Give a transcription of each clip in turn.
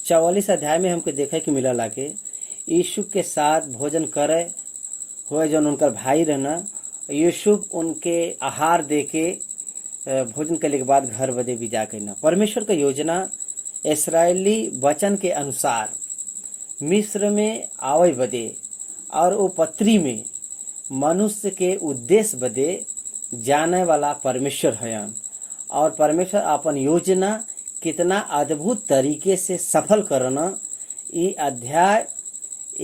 44 अध्याय में हमके देखे के मिला लाके यीशु के साथ भोजन करे हुए जौन उनकर भाई रहना, यूसुफ उनके आहार दे के भोजन करने के बाद घर बदे विदा करना। परमेश्वर का योजना इस्राएली वचन के अनुसार मिस्र में आवे बदे और वो पत्री में मनुष्य के उद्देश्य बदे जाने वाला परमेश्वर है। और परमेश्वर अपन योजना कितना अद्भुत तरीके से सफल करना ये अध्याय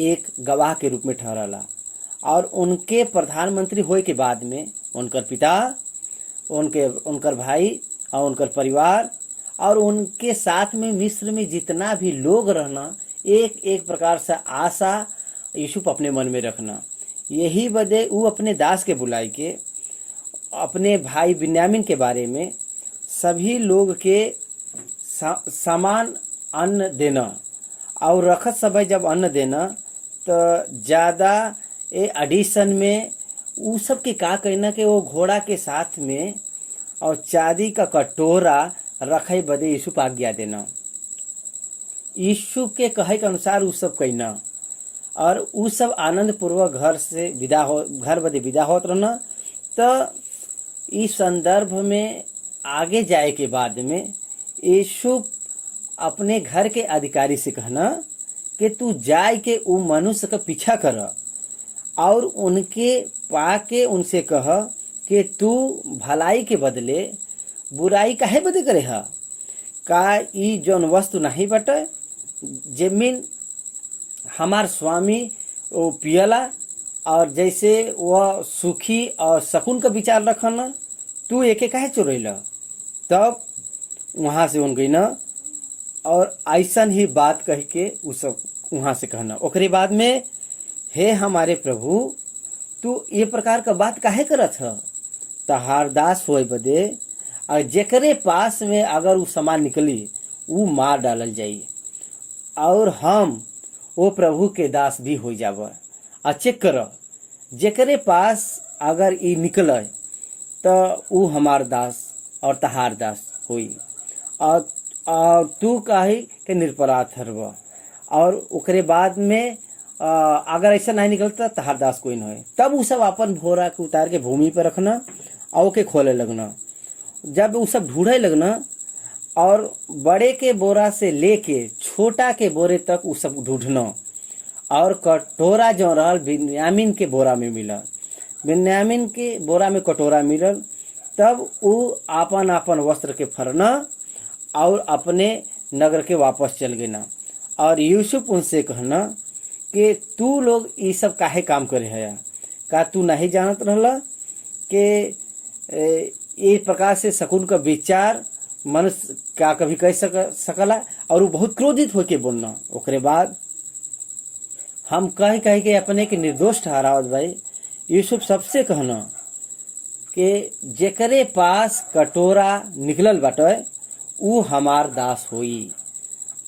एक गवाह के रूप में ठहरला। और उनके प्रधानमंत्री होए के बाद में उनकर पिता, उनकर भाई और उनकर परिवार और उनके साथ में मिस्र में जितना भी लोग रहना, एक एक प्रकार से आशा यूसुफ अपने मन में रखना। यही बदे वो अपने दास के बुलाई के अपने भाई बिन्यामीन के बारे में सभी लोग के समान अन्न देना और रखत समय जब अन्न देना तो ज़्यादा एडिशन में वो सब के का कहना कि वो घोड़ा के साथ में और चांदी का कटोरा रखे बदे यूसुफ आज्ञा देना। यूसुफ के कहे के अनुसार वो सब कहना और वो सब आनंद पूर्वक घर बदे विदा होत रहना। तो इस संदर्भ में आगे जाए के बाद में यूसुफ अपने घर के अधिकारी से कहना कि तू जाए के वो मनुष्य का पीछा कर और उनके पाके उनसे कह कि तू भलाई के बदले बुराई काहे बदे करे है। का ई जौन वस्तु नहीं बटे जमीन हमार स्वामी वो पियला और जैसे वह सुखी और शकुन का विचार रखना, तू एके काहे चुरैला। तब वहाँ से उन गई न और ऐसा ही बात कह के उ सब वहाँ से कहना। ओकरे बाद में हे हमारे प्रभु तू ये प्रकार का बात काहे करत है। तहार दास होए बदे और जेकरे पास में अगर वो सामान निकली वो मार डालल जाई और हम वो प्रभु के दास भी हो जाब। आ चेक कर जेकरे पास अगर ये निकले तो वो हमार दास और तहार दास हुई और तू काहे के निरपराध हरब। और ओकरे बाद में अगर ऐसा नहीं निकलता तहार दास कोई न हो। तब वो सब अपन भोरा के उतार के भूमि पर रखना और के खोले लगना। जब वो सब ढूंढे लगना और बड़े के बोरा से लेके छोटा के बोरे तक वो सब ढूंढना। और कटोरा जो रहल बिन्यामीन के बोरा में मिलल, बिन्यामीन के बोरा में कटोरा मिलल। तब वो आपन आपन वस्त्र के फरना और अपने नगर के वापस चल गए ना। और यूसुफ उनसे कहना कि तू लोग ये सब काहे काम करे है। का तू नहीं जानत रहला कि ये प्रकार से शकुन का विचार मनुष्य का कभी कह सकला। और वो बहुत क्रोधित होके बोलना। ओकरे बाद हम कह के अपने के निर्दोष ठहरावत भाई यूसुफ सबसे कहना कि जेकरे पास कटोरा निकलल बाटे वो हमार दास होई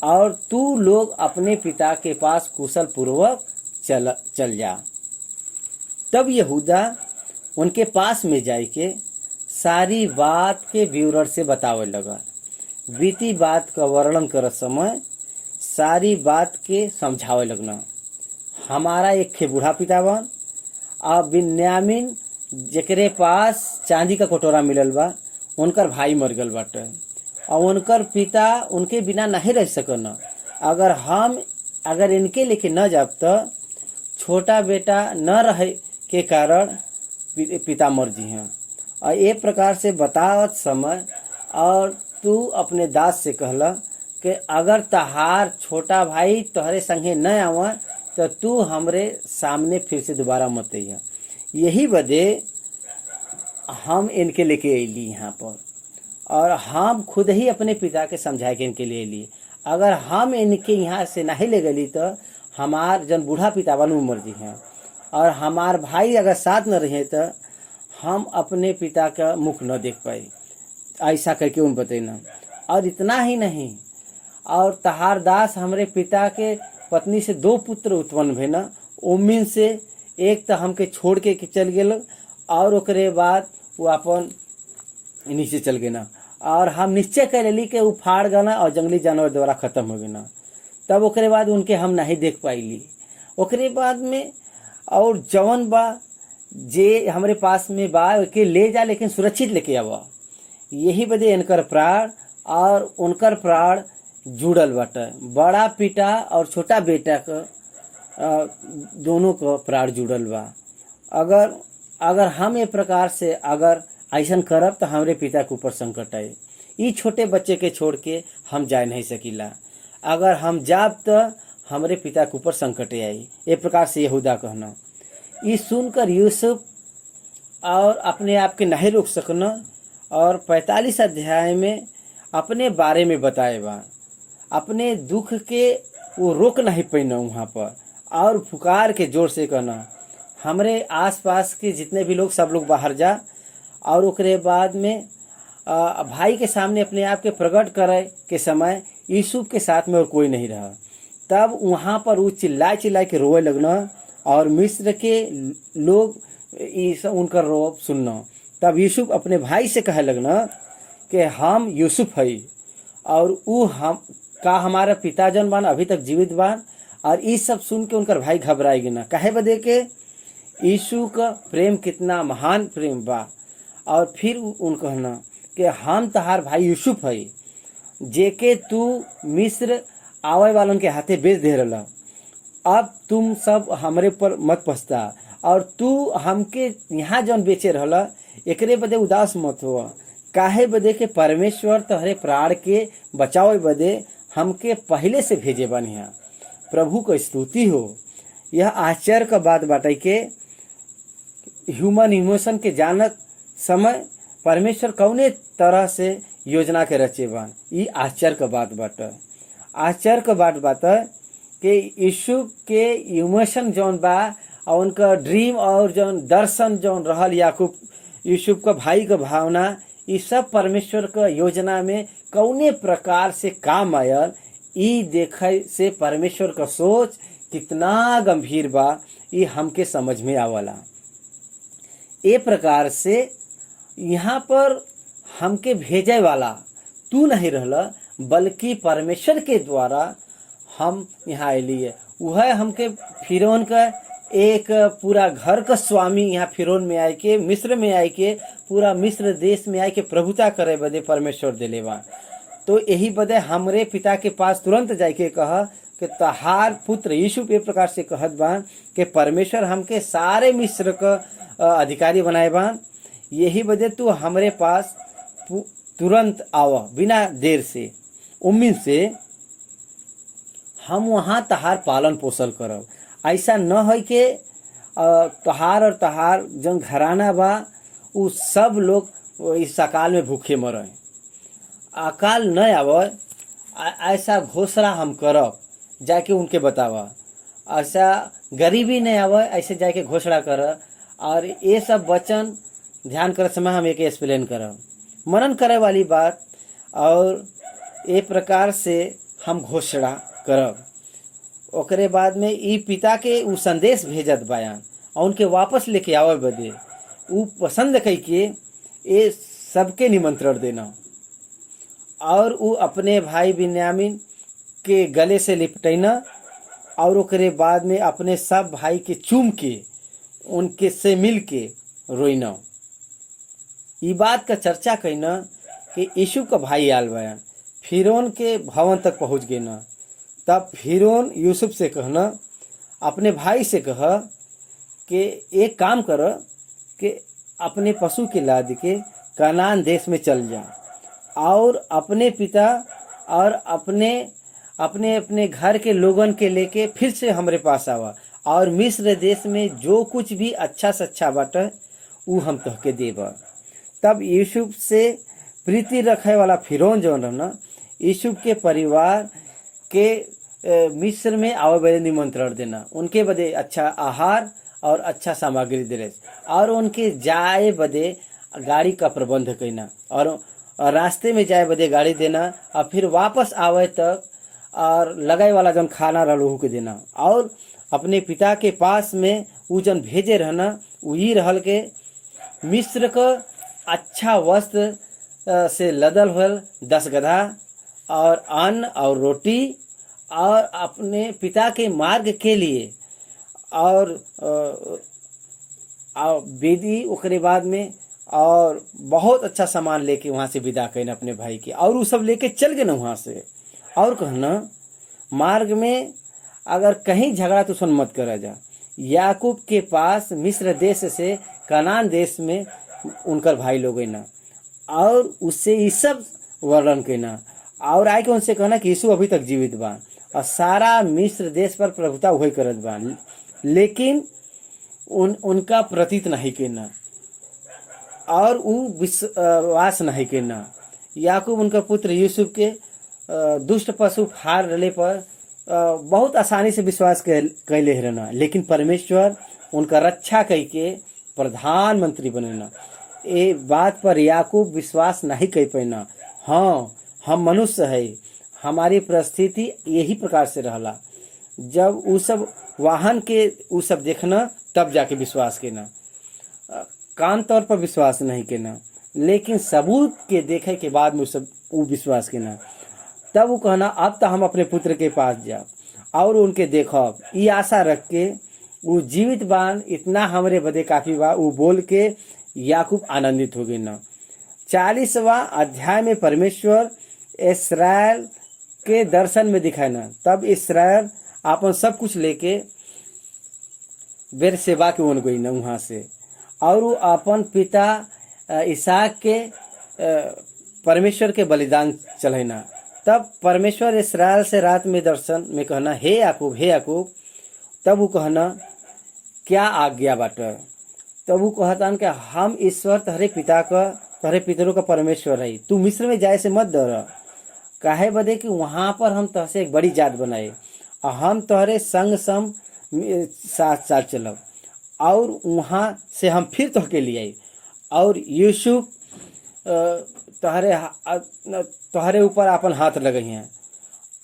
और तू लोग अपने पिता के पास कुशल पूर्वक चल जा। तब यहूदा उनके पास में जाए के सारी बात के विवरण से बतावे लगा। बीती बात का वर्णन कर समय सारी बात के समझावे लगना। हमारा एक खे बूढ़ा पिता बन और बिन्यामीन जेकरे पास चांदी का कटोरा मिलल बा उनकर भाई मर गल बाटे और उनकर पिता उनके बिना नहीं रह सकना। अगर इनके लेके न जाब तो छोटा बेटा न रहे के कारण पिता मर जी हैं। और एक प्रकार से बतावत समय और तू अपने दास से कहला कि अगर तहार छोटा भाई तोहरे संगे न आवा तो तू हमरे सामने फिर से दोबारा मत आइया। यही बदे हम इनके लेके अली यहाँ पर और हम खुद ही अपने पिता के समझाए के इनके लिए लिए। अगर हम इनके यहाँ से नहीं ले गली तो हमार जन बूढ़ा पिता वालू मर जी हैं और हमार भाई अगर साथ न रहे तो हम अपने पिता का मुख न देख पाए। ऐसा करके उन बतेना। और इतना ही नहीं और तहार दास हमरे पिता के पत्नी से 2 पुत्र उत्पन्न भे न। उमिन से एक तो हमके छोड़ के चल गेल और ओकरे बाद वो अपन नीचे चल गए ना। और हम निश्चय कर ली कि वो फाड़ गना और जंगली जानवर द्वारा खत्म हो गए ना। तब ओकरे बाद उनके हम नहीं देख पाइली। ओकरे बाद में और जवन बा जे हमरे पास में बा के ले जा, लेकिन सुरक्षित लेके आवा। यही बदे इनकर प्राण और उनकर प्राण जुड़ल बाटे। बड़ा पिता और छोटा बेटा का दोनों का प्राण जुड़ल बा। अगर हम ये प्रकार से अगर ऐसा करब तो हमरे पिता के ऊपर संकट आए। ई छोटे बच्चे के छोड़ के हम जा नहीं सकीला। अगर हम जाब तो हमरे पिता के ऊपर संकट आई। ये प्रकार से यहूदा कहना। ये सुनकर यूसुफ और अपने आप के नहीं रोक सकना और 45 अध्याय में अपने बारे में बताए बा। अपने दुख के वो रोक नहीं पैना वहाँ पर और पुकार के जोर से कहना, हमरे आसपास के जितने भी लोग सब लोग बाहर जा। और ओकरे बाद में भाई के सामने अपने आप के प्रकट करे के समय यूसुफ के साथ में और कोई नहीं रहा। तब वहाँ पर वो चिल्लाए चिल्लाए के रोए लगना और मिस्र के लोग उनका रोब सुनना। तब यूसुफ अपने भाई से कहे लगना कि हम यूसुफ है और वो हम का हमारा पिता जन बान अभी तक जीवित बान। और ये सब सुन के उनकर भाई घबराएगी ना। कहे बदे के यीशु का प्रेम कितना महान प्रेम बा। और फिर उन कहना कि हम तहार भाई यूसुफ है जेके तू मिस्र आवे वालन के हाथे बेच दे रहा। अब तुम सब हमरे पर मत पछता और तू हमके यहाँ जौन बेचे रहला एकरे बदे उदास मत हो। काहे बदे के परमेश्वर तहरे प्राण के बचावे बदे हमके पहले से भेजे बन यहाँ। प्रभु को स्तुति हो। यह आश्चर्य का बात बाटे के ह्यूमन इमोशन के जानत समय परमेश्वर कौने तरह से योजना के रचे बन। ये आश्चर्य का बात बाटे। आश्चर्य का बात बाटे कि यीशु के इमोशन जौन बा और उनका ड्रीम और जौन दर्शन जौन रहल याकूब यूसुफ का भाई का भावना, ये सब परमेश्वर का योजना में कौने प्रकार से काम आयल। ई देखे से परमेश्वर का सोच कितना गंभीर बा ये हमके समझ में आवला। ए प्रकार से यहाँ पर हमके भेजे वाला तू नहीं रहला बल्कि परमेश्वर के द्वारा हम यहाँ अली है। वह हमके फिरौन का एक पूरा घर का स्वामी यहाँ फिरौन में आए के मिस्र में आए के पूरा मिस्र देश में आए के प्रभुता करे बदे परमेश्वर दिले बा। तो यही बदे हमरे पिता के पास तुरंत जाके कहा कि तहार पुत्र यीशु ए प्रकार से कहत बा कि परमेश्वर हमके सारे मिस्र का अधिकारी बनाए बा। यही बदे तू हमरे पास तुरंत आवा बिना देर से। उम्मीद से हम वहाँ तहार पालन पोषण करब। ऐसा न है कि तहार और तहार जन घराना बा उ सब लोग इस अकाल में भूखे मरे। अकाल न आवे ऐसा घोषणा हम करब जाके उनके बतावा। ऐसा गरीबी नहीं आवे ऐसे जाके घोषणा कर। और ये सब वचन ध्यान कर समय हम एक एक्सप्लेन करब मनन करे वाली बात और ये प्रकार से हम घोषणा करब। ओकरे बाद में ई पिता के उ संदेश भेजत बयान और उनके वापस लेके आवे बदे उ पसंद कई के ये सबके निमंत्रण देना। और उ अपने भाई बिन्यामीन के गले से लिपटैना और ओकरे बाद में अपने सब भाई के चूम के उनके से मिल के रोइना। ई बात का चर्चा कैना कि यीशु का भाई आल बयान फिरौन के भवन तक पहुंच गए ना। तब फिरौन यूसुफ से कहना अपने भाई से कहा कि एक काम कर कि अपने पशु के लाद के कनान देश में चल जा और अपने पिता और अपने अपने अपने घर के लोगन के लेके फिर से हमारे पास आवा और मिस्र देश में जो कुछ भी अच्छा से अच्छा बाटे वो हम तोहके देबा। तब यूसुफ से प्रीति रखे वाला फिरौन जो रहना यूसुफ के परिवार के मिस्र में आवे बदे निमंत्रण देना। उनके बदे अच्छा आहार और अच्छा सामग्री दिले और उनके जाए बदे गाड़ी का प्रबंध करना और रास्ते में जाए बदे गाड़ी देना और फिर वापस आवे तक और लगाए वाला जन खाना रहू के देना। और अपने पिता के पास में उ जन भेजे रहना वही रहल के मिस्र का अच्छा वस्त्र से लदल हुल 10 गधा और अन्न और रोटी और अपने पिता के मार्ग के लिए और विधि ओकरे बाद में और बहुत अच्छा सामान लेके वहाँ से विदा कईन अपने भाई के, और वो सब लेके चल गए ना वहाँ से। और कहना मार्ग में अगर कहीं झगड़ा तो सुन मत करा जा। याकूब के पास मिस्र देश से कनान देश में उनकर भाई लोग ना, और उससे ये सब वर्णन कहना, और आए के उनसे कहना कि यीशु अभी तक जीवित बा और सारा मिस्र देश पर प्रभुता वही करत बा, लेकिन उनका प्रतीत नहीं कहना और वो विश्वास नहीं करना। याकूब उनका पुत्र यूसुफ के दुष्ट पशु फाड़ रहले पर बहुत आसानी से विश्वास कैले रहना, लेकिन परमेश्वर उनका रक्षा करके प्रधानमंत्री बनेना। ये बात पर याकूब विश्वास नहीं कर पाना। हाँ, हम मनुष्य है, हमारी परिस्थिति यही प्रकार से रहला। जब वो सब वाहन के वो सब देखना तब जाके विश्वास करना, कान तौर पर विश्वास नहीं करना, लेकिन सबूत के देखे के बाद में सब वो विश्वास करना। तब वो कहना अब तो हम अपने पुत्र के पास जाओ और उनके देखब, ये आशा रख के वो जीवित बान, इतना हमरे बदे काफी बा, वो बोल के याकूब आनंदित हो गए ना। 40वां अध्याय में परमेश्वर इस्राएल के दर्शन में दिखाए ना, तब इस्राएल अपन सब कुछ लेके बेरशेबा के ओन गई ना वहाँ से, और वो अपन पिता इसहाक के परमेश्वर के बलिदान चढ़ाना। तब परमेश्वर इस्राएल से रात में दर्शन में कहना हे याकूब, हे याकूब। तब वो कहना क्या आज्ञा बाटे। तब वो कहता कि हम ईश्वर तहरे पिता का, तहरे पितरों का परमेश्वर है, तू मिस्र में जाए से मत डर, काहे बदे कि वहाँ पर हम तहसे एक बड़ी जात बनाए और हम तोहरे संग संग साथ साथ चलब, और वहाँ से हम फिर तोहके लिए आई, और यूसुफ तोहरे ऊपर अपन हाथ लगे हैं।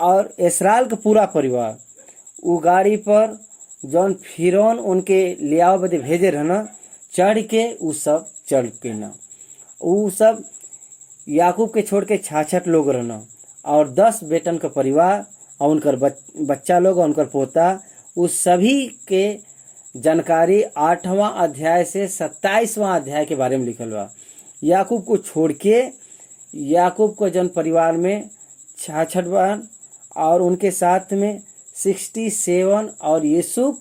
और इस्राएल का पूरा परिवार वो गाड़ी पर जौन फिरौन उनके लियाव बदे भेजे रहना, चढ़ के वो सब चढ़ के ना, वो सब याकूब के छोड़ के 66 लोग रहना, और 10 बेटन का परिवार और उनकर बच्चा लोग और उनकर पोता, उस सभी के जानकारी 8वां अध्याय से 27वां अध्याय के बारे में लिखल बा। याकूब को छोड़ के याकूब को जन परिवार में 66 बार और उनके साथ में 67 और यूसुफ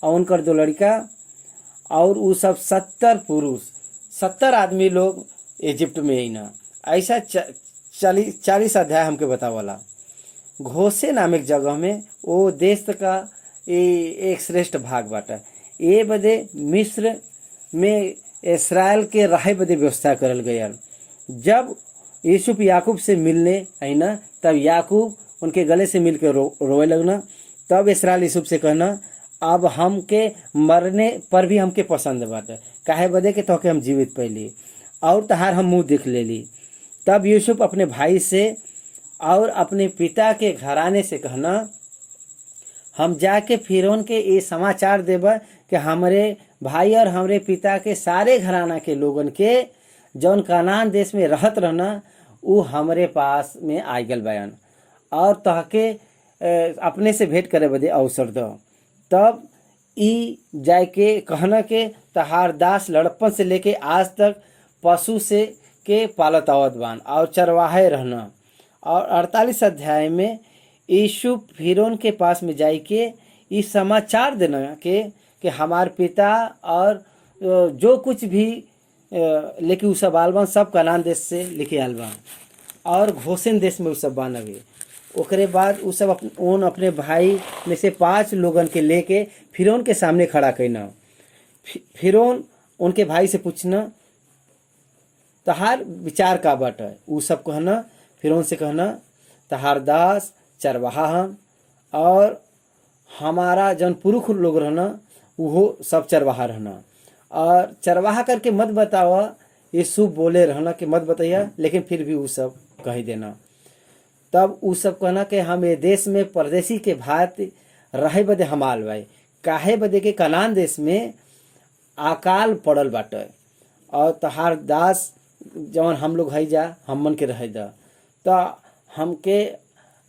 और उनकर 2 लड़का, और वो सब 70 पुरुष, 70 आदमी लोग इजिप्ट में ही ना। ऐसा 40 अध्याय हमके बतावला। घोसे नामक जगह में वो देश का एक श्रेष्ठ भाग बाटा। ये बदे मिस्र में इस्राएल के राह बदे व्यवस्था करल गया। जब यूसुफ याकूब से मिलने आई ना, तब याकूब उनके गले से मिल के रोए लगना। तब इस्राएल यूसुफ से कहना अब हमके मरने पर भी हमके पसंद बाटे, काहे बदे के तोके हम जीवित पैली और तहार हम मुंह देख लेली। तब यूसुफ अपने भाई से और अपने पिता के घराने से कहना हम जाके फिरौन के ये समाचार देबा कि हमरे भाई और हमरे पिता के सारे घराना के लोगन के जौन कनान देश में रहत रहना वो हमरे पास में आ गल बयान, और तहके अपने से भेंट करे बदे अवसर दो। तब ई जाके कहना के तहार दास लड़पन से लेके आज तक पशु से के पालत आवत बान और चरवाहे रहना। और 48 अध्याय में यूसुफ फिरौन के पास में जाई के ये समाचार देना कि हमार पिता और जो कुछ भी लेके उ सब आलबान सब कनान देश से लेके आलबान और घोसेन देश में उ सब बानवे। ओकरे बाद उ सब अपने भाई में से 5 लोगन के लेके फिरौन के सामने खड़ा करना। फिरौन उनके भाई से पूछना तहार विचार का बाटे। उ सब कहना फिरौन से कहना तहार दास चरवाहा हम और हमारा जन पुरुष लोग रहना वो सब चरवाहा रहना, और चरवाहा करके मत बतावा, यूसुफ बोले रहना कि मत बताइया, लेकिन फिर भी वो सब कह देना। तब वो सब कहना कि हम ये देश में परदेसी के भांति रहे बदे हम आल बाई, काहे बदे के कनान देश में अकाल पड़ल बाटे और तहार दास जवन हम लोग है जा हम मन के रह दा, तो हमके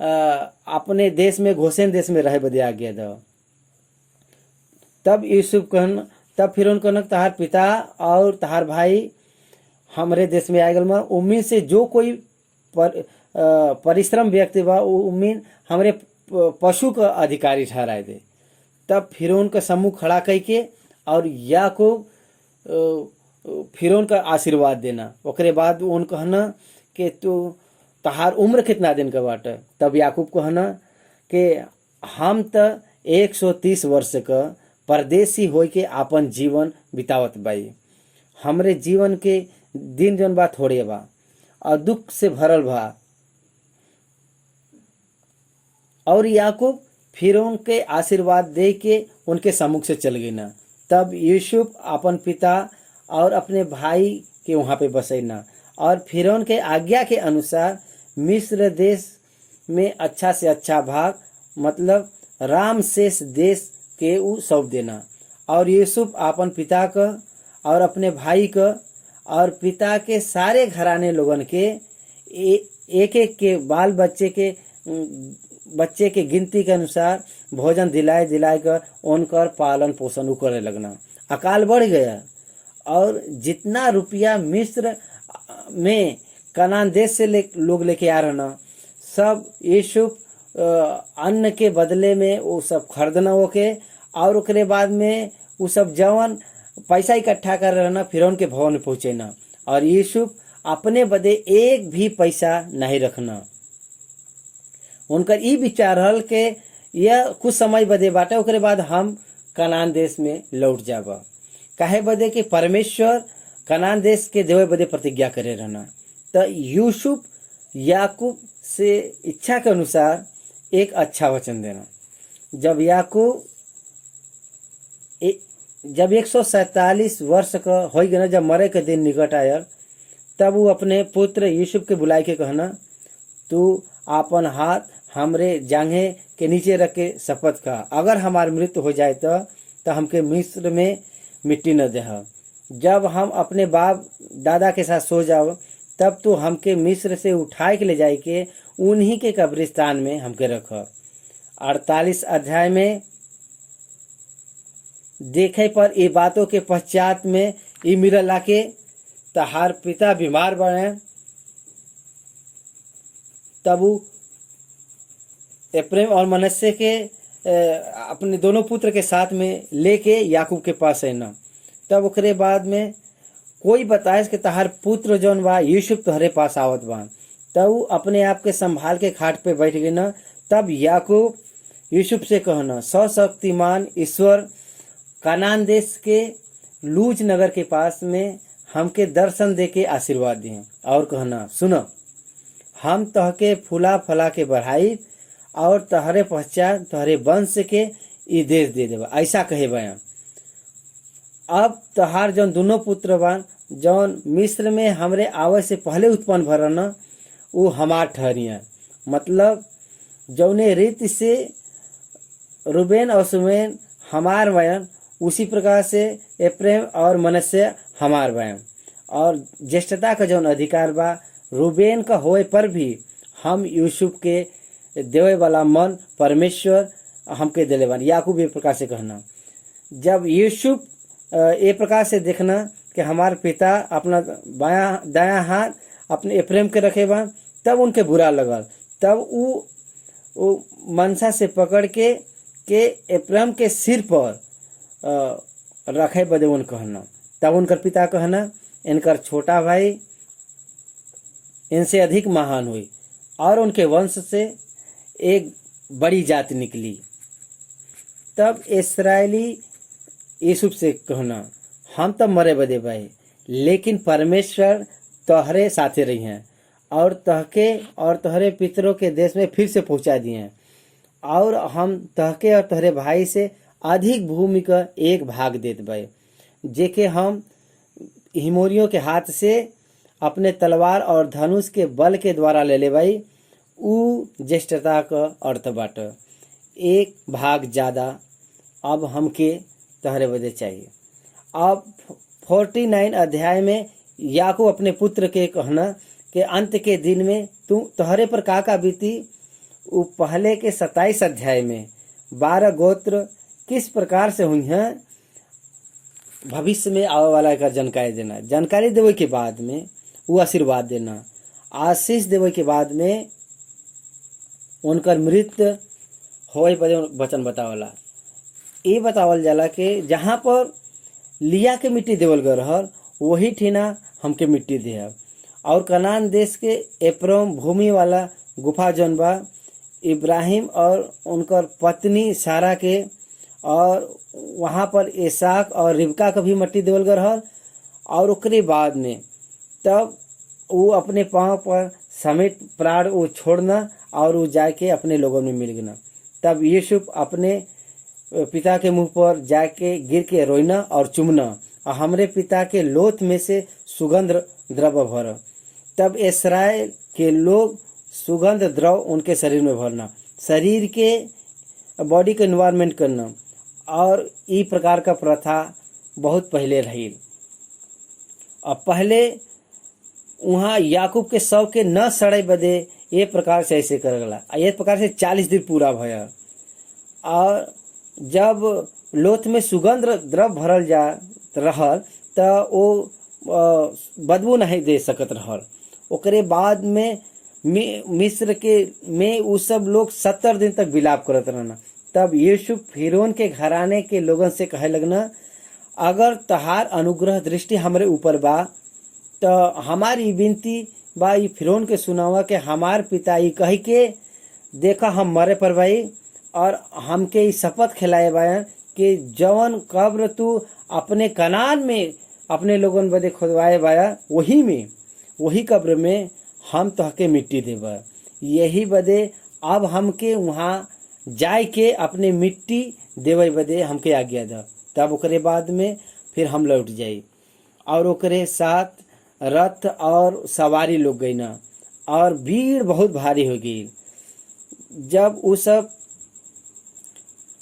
अपने देश में गोसेन देश में रहे बदे आज्ञा दो। तब यूसुफ कहन तब फिरौन कहन तहार पिता और तहार भाई हमरे देश में आए गल उम्मीद से जो कोई परिश्रम व्यक्ति बा उम्मीद हमरे पशु का अधिकारी ठहराए दे। तब फिरौन का सम्मुख खड़ा कई के और याकूब फिरौन का आशीर्वाद देना। ओकरे बाद उन कहना कि तू तहार उम्र कितना दिन का बाटे। तब याकूब कहना कि हम तो 130 वर्ष का परदेसी होई के आपन जीवन बितावत बाई। हमरे जीवन के दिन जौन बा थोड़े बा और दुख से भरल बा। और याकूब फिरौन के आशीर्वाद दे के उनके सम्मुख से चल गई ना। तब यूसुफ अपन पिता और अपने भाई के वहाँ पे बसे ना और फिरौन के आज्ञा के अनुसार मिस्र देश में अच्छा से अच्छा भाग मतलब रामसेस देश के उ सौंप देना। और यूसुफ अपन पिता का और अपने भाई का और पिता के सारे घराने लोगन के एक एक के बाल बच्चे के गिनती के अनुसार भोजन दिलाए कर उनकर पालन पोषण करे लगना। अकाल बढ़ गया और जितना रुपया मिस्र में कनान देश से लोग लेके आ रहे ना सब यूसुफ अन्न के बदले में वो सब खरीदना होके और ओकरे बाद में वो सब जवन पैसा इकट्ठा कर रहना फिरौन के भवन में पहुँचे ना। और यूसुफ अपने बदे एक भी पैसा नहीं रखना। उनकर ई विचार हल के यह कुछ समय बदे बाटे ओकरे बाद हम कनान देश में लौट जाब। काहे बदे कि परमेश्वर कनान देश के देवे बदे प्रतिज्ञा करे रहना। तो यूसुफ याकूब से इच्छा के अनुसार एक अच्छा वचन देना। जब याकूब जब 147 वर्ष का हो गया, जब मरे के दिन निकट आयल, तब वो अपने पुत्र यूसुफ के बुलाए के कहना तू अपन हाथ हमरे जांघे के नीचे रख के शपथ का अगर हमार मृत्यु हो जाए तो हमके मिस्र में मिट्टी न दे। जब हम अपने बाप दादा के साथ सो जाओ तब तो हमके मिस्र से उठाए के ले जाए के उन्हीं के कब्रिस्तान में हमके रख। 48 अध्याय में देखे पर ये बातों के पश्चात में ये मिलल आके तहार पिता बीमार बने। तब वो एप्रैम और मनश्शे के अपने दोनों पुत्र के साथ में लेके याकूब के पास है ना। तब ओकरे बाद में कोई बताए कि तहार पुत्र जौन बा यूसुफ तोहरे पास आवत बा। तब वो अपने आप के संभाल के खाट पे बैठ गए ना। तब याकूब यूसुफ से कहना सर्वशक्तिमान ईश्वर कनान देश के लूज नगर के पास में हमके दर्शन दे के आशीर्वाद दिए और कहना सुनो हम तहके फूला फला के बढ़ाई और तहरे पश्चात तहरे वंश के ई देश दे देवा। ऐसा कहे बया। अब तहार जौन दोनों पुत्र बा जौन मिस्र में हमरे आवे से पहले उत्पन्न भरन वो हमार ठहरिया। मतलब जौने रीति से रूबेन और सुमेन हमार बयान उसी प्रकार से एप्रैम और मनश्शे हमार बयान। और ज्येष्ठता का जौन अधिकार बा रूबेन का होए पर भी हम यूसुफ के देवे वाला मन परमेश्वर हमके दिले बन। याकूब ये प्रकार से कहना जब यूसुफ ये प्रकार से देखना कि हमारे पिता अपना बायां दायां हाथ अपने एप्रैम के रखे बा तब उनके बुरा लगल। तब वो मनसा से पकड़ के एप्रैम के सिर पर रखे बदे उन कहना। तब उनकर पिता कहना इनकर छोटा भाई इनसे अधिक महान हुई और उनके वंश से एक बड़ी जाति निकली। तब इस्राएली यूसुफ से कहना हम तो मरे बदे भाई लेकिन परमेश्वर तोहरे साथे रही हैं और तहके और तोहरे पितरों के देश में फिर से पहुंचा दिए हैं और हम तहके और तोहरे भाई से अधिक भूमि का एक भाग देते भाई जेके हम हिमोरियों के हाथ से अपने तलवार और धनुष के बल के द्वारा ले ले भाई। उ ज्येष्ठता का अर्थ बाट एक भाग ज़्यादा अब हमके तहरे बदे चाहिए। अब 49 अध्याय में याकूब अपने पुत्र के कहना कि अंत के दिन में तू तहरे पर का बीती वो पहले के 27 अध्याय में 12 गोत्र किस प्रकार से हुई हैं, भविष्य में आने वाला का जानकारी देना, जानकारी देवे के बाद में वो आशीर्वाद देना, आशीष देवे के बाद में उनकर मृत्यु होए बदे वचन बतावला। ये बतावल जाला कि जहाँ पर लिया के मिट्टी देवल गए रहल वही ठिना हमके मिट्टी देहब। और कनान देश के एप्रोम भूमि वाला गुफा जौन बा इब्राहिम और उनकर पत्नी सारा के, और वहाँ पर एसाक और रिबका का भी मिट्टी देवल गए रहल। और ओकरे बाद में तब वो अपने पाँव पर समेत प्राण वो छोड़ना और वो जाके अपने लोगों में मिल गना। तब यूसुफ अपने पिता के मुंह पर जाके गिर के रोइना और चुमना, और हमरे पिता के लोथ में से सुगंध द्रव्य भर। तब इस्राएल के लोग सुगंध द्रव उनके शरीर में भरना, शरीर के बॉडी के एनवायरमेंट करना। और ई प्रकार का प्रथा बहुत पहले रही। अब पहले वहाँ याकूब के शव के न सड़े बदे ये प्रकार से ऐसे करला। ये प्रकार से 40 दिन पूरा भया। और जब लोथ में सुगंध द्रव भरल जा रहल त वो बदबू नहीं दे सकत रहल। ओकरे बाद में मिस्र के में वो सब लोग 70 दिन तक विलाप करत रहना। तब यूसुफ फिरौन के घराने के लोगन से कहे लगना, अगर तहार अनुग्रह दृष्टि हमरे ऊपर बा तो हमारी विनती बा ई फिरौन के सुनावा के हमार पिता ई कही के देखा हम मरे पर भाई, और हमके ई शपथ खिलाए बायन कि जवन कब्र तू अपने कनान में अपने लोगन बदे खुदवाए बाया वही कब्र में हम तोहके मिट्टी देबा। यही बदे अब हमके वहाँ जाय के अपने मिट्टी देवे बदे हमके आज्ञा दा। तब ओकरे बाद में फिर हम लौट जाई। और ओकरे साथ रथ और सवारी लोग गई ना, और भीड़ बहुत भारी हो गई। जब वो सब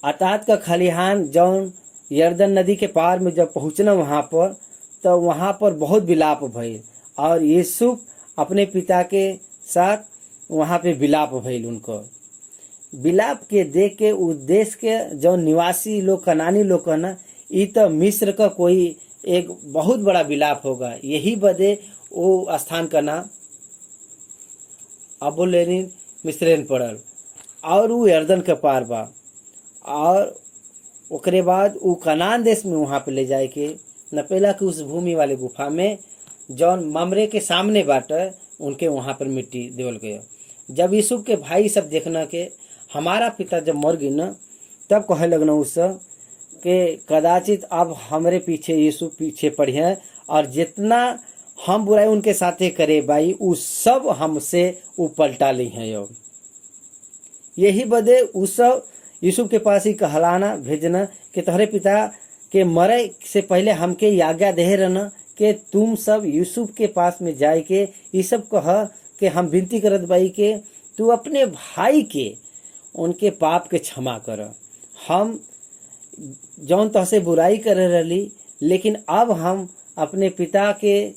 अतात का खलिहान जौन यर्दन नदी के पार में जब पहुँचना वहाँ पर, तो वहाँ पर बहुत विलाप भइल। और यूसुफ अपने पिता के साथ वहाँ पे विलाप भइल। उनको विलाप के देख के उस देश के जो निवासी लोग कनानी लोग कहना, ये तो मिस्र का कोई एक बहुत बड़ा विलाप होगा। यही बदे वो स्थान का नाम अबोलेनिन मिस्रेन पड़ल। और वो यर्दन के पार बा। और ओकरे बाद वो कनान देश में वहाँ पे ले जाए के नपेला के उस भूमि वाले गुफा में जौन ममरे के सामने बाटे उनके वहाँ पर मिट्टी देवल गया। जब यूसुफ के भाई सब देखना के हमारा पिता जब मर गई न, तब कहे लगना उस के कदाचित अब हमरे पीछे यूसुफ पीछे पड़े, और जितना हम बुराई उनके साथे करे भाई उस सब हमसे वो पलटा ली हैं। यो यही बदे उस सब यूसुफ के पास ही कहलाना भेजना कि तुम्हारे पिता के मरे से पहले हमके आज्ञा दे रहना कि तुम सब यूसुफ के पास में जाए के ये सब कह कि हम विनती करत बाई के तू अपने भाई के उनके पाप के क्षमा कर। हम जौन तहसे बुराई कर रही, लेकिन अब हम अपने पिता के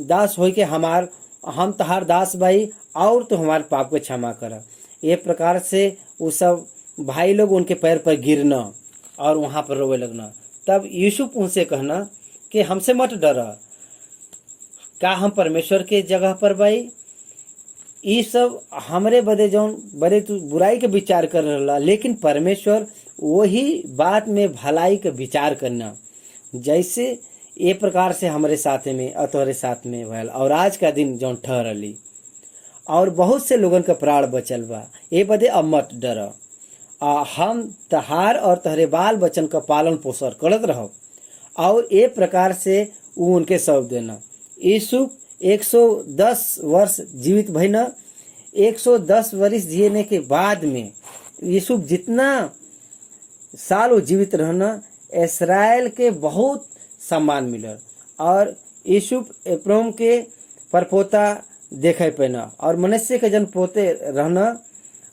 दास हो के हम तहार दास भाई, और तो हमारे पाप को क्षमा कर। ये प्रकार से वो सब भाई लोग उनके पैर पर गिरना और वहाँ पर रोवे लगना। तब यूसुफ उनसे कहना कि हमसे मत डर, का हम परमेश्वर के जगह पर भाई ये सब हमरे बदे जौन बड़े तू बुराई के विचार कर रहा, लेकिन परमेश्वर वही बात में भलाई के विचार करना। जैसे ये प्रकार से हमारे साथ में और तोहरे साथ में भयल, और आज का दिन जौन ठहरली और बहुत से लोगन का प्राण बचल बा, ये बदे अब मत डर। हम तहार और तहरे बाल बचन का पालन पोषण करत रहो। और ये प्रकार से वो उनके सब देना। यूसुफ 110 वर्ष जीवित भइना। 110 वर्ष जीने के बाद में यूसुफ जितना साल वो जीवित रहना, इस्राएल के बहुत सम्मान मिलल। और यूसुफ एप्रोम के परपोता देखे पैना और मनुष्य के जन पोते रहना,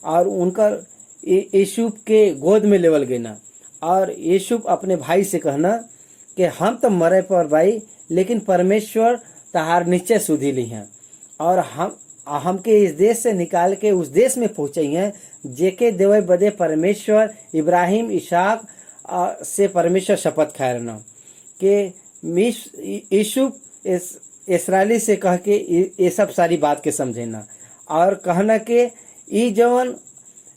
और उनका यूसुफ के गोद में लेवल गना। और यूसुफ अपने भाई से कहना कि हम तो मरे पर भाई, लेकिन परमेश्वर तहार निश्चय सुधी ली हैं, और हमके इस देश से निकाल के उस देश में पहुँचाई हैं जेके देवे बदे परमेश्वर इब्राहिम इसहाक से परमेश्वर शपथ खाए रहना कि यूसुफ इसराइली से कह के ये सब सारी बात के समझेना और कहना के ई जवन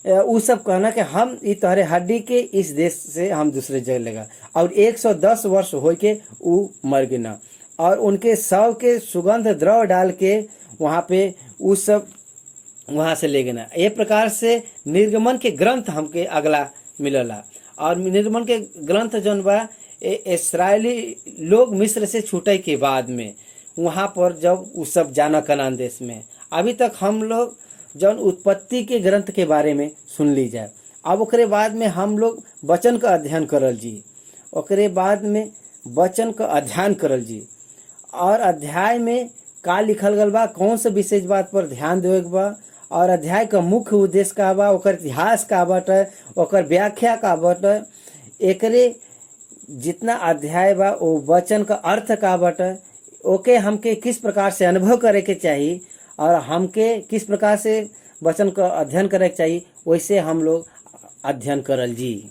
उ सब कहना कि हम ई तोहरे हड्डी के इस देश से हम दूसरे जगह लेगा और 110 वर्ष हो के उ मर गिना और उनके शव के सुगंध द्रव डाल के वहाँ पे उ सब वहाँ से ले गना। ये प्रकार से निर्गमन के ग्रंथ हमके अगला मिलला और निर्गमन के ग्रंथ जौन बा इस्राएली लोग मिस्र से छूटे के बाद में वहाँ पर जब उ सब जाना कनान देश में, अभी तक हम लोग जौन उत्पत्ति के ग्रंथ के बारे में सुन ली जाए। अब ओकरे बाद में हम लोग वचन का अध्ययन करल जी, ओकरे बाद में वचन का अध्ययन करल जी और अध्याय में का लिखल गल बा, कौन सा विशेष बात पर ध्यान देवे के बा और अध्याय का मुख्य उद्देश्य का बा, ओकर इतिहास का बाटे, ओकर व्याख्या का बाटे, एकरे जितना अध्याय बा वो वचन का अर्थ का बाटे, ओके हमके किस प्रकार से अनुभव करे के चाहिए और हमके किस प्रकार से वचन का अध्ययन करे के चाहिए, वैसे हम लोग अध्ययन करल जी।